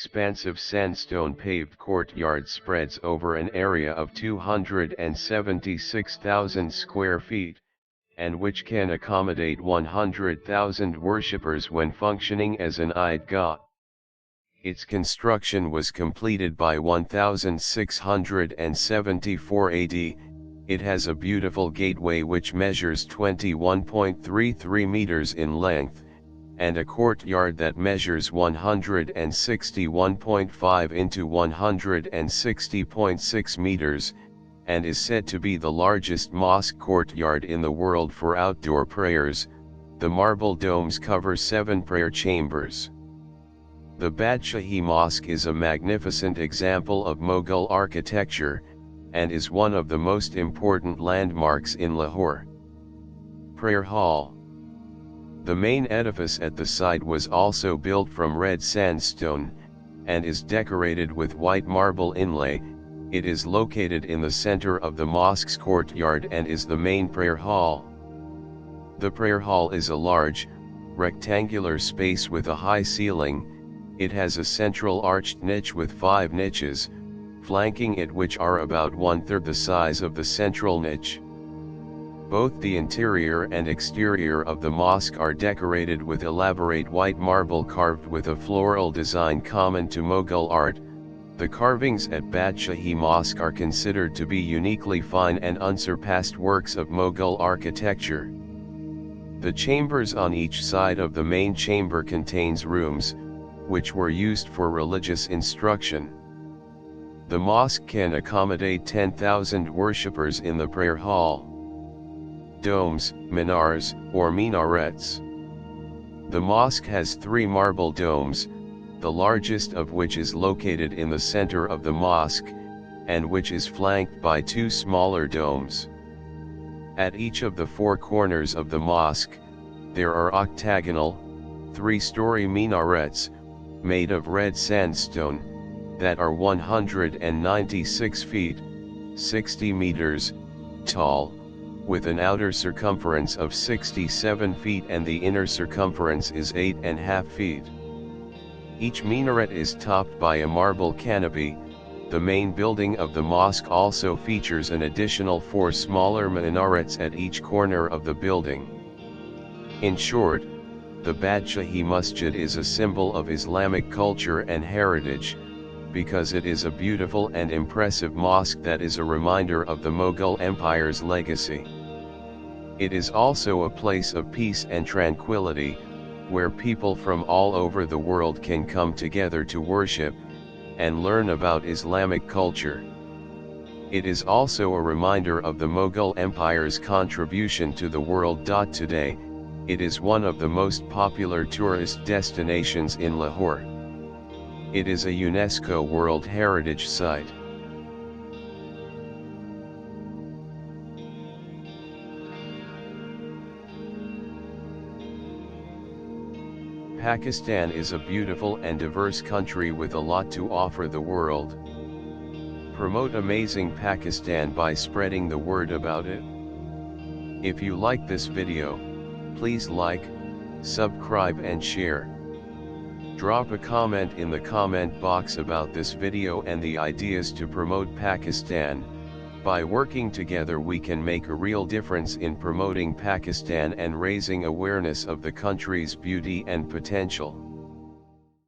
expansive sandstone paved courtyard spreads over an area of 276,000 square feet, and which can accommodate 100,000 worshippers when functioning as an Eidgah. Its construction was completed by 1674 AD. It has a beautiful gateway which measures 21.33 meters in length, and a courtyard that measures 161.5 into 160.6 meters, and is said to be the largest mosque courtyard in the world for outdoor prayers. The marble domes cover 7 prayer chambers. The Badshahi Mosque is a magnificent example of Mughal architecture, and is one of the most important landmarks in Lahore. Prayer Hall. The main edifice at the site was also built from red sandstone, and is decorated with white marble inlay. It is located in the center of the mosque's courtyard and is the main prayer hall. The prayer hall is a large, rectangular space with a high ceiling. It has a central arched niche with 5 niches, flanking it, which are about 1/3 the size of the central niche. Both the interior and exterior of the mosque are decorated with elaborate white marble carved with a floral design common to Mughal art. The carvings at Badshahi Mosque are considered to be uniquely fine and unsurpassed works of Mughal architecture. The chambers on each side of the main chamber contains rooms, which were used for religious instruction. The mosque can accommodate 10,000 worshippers in the prayer hall. Domes, minars, or minarets. The mosque has 3 marble domes, the largest of which is located in the center of the mosque, and which is flanked by 2 smaller domes. At each of the 4 corners of the mosque, there are octagonal, 3-story minarets, made of red sandstone, that are 196 feet, 60 meters, tall, with an outer circumference of 67 feet and the inner circumference is 8.5 feet. Each minaret is topped by a marble canopy. The main building of the mosque also features an additional 4 smaller minarets at each corner of the building. In short, the Badshahi Masjid is a symbol of Islamic culture and heritage, because it is a beautiful and impressive mosque that is a reminder of the Mughal Empire's legacy. It is also a place of peace and tranquility, where people from all over the world can come together to worship, and learn about Islamic culture. It is also a reminder of the Mughal Empire's contribution to the world. Today, it is one of the most popular tourist destinations in Lahore. It is a UNESCO World Heritage Site. Pakistan is a beautiful and diverse country with a lot to offer the world. Promote amazing Pakistan by spreading the word about it. If you like this video, please like, subscribe and share. Drop a comment in the comment box about this video and the ideas to promote Pakistan. By working together we can make a real difference in promoting Pakistan and raising awareness of the country's beauty and potential.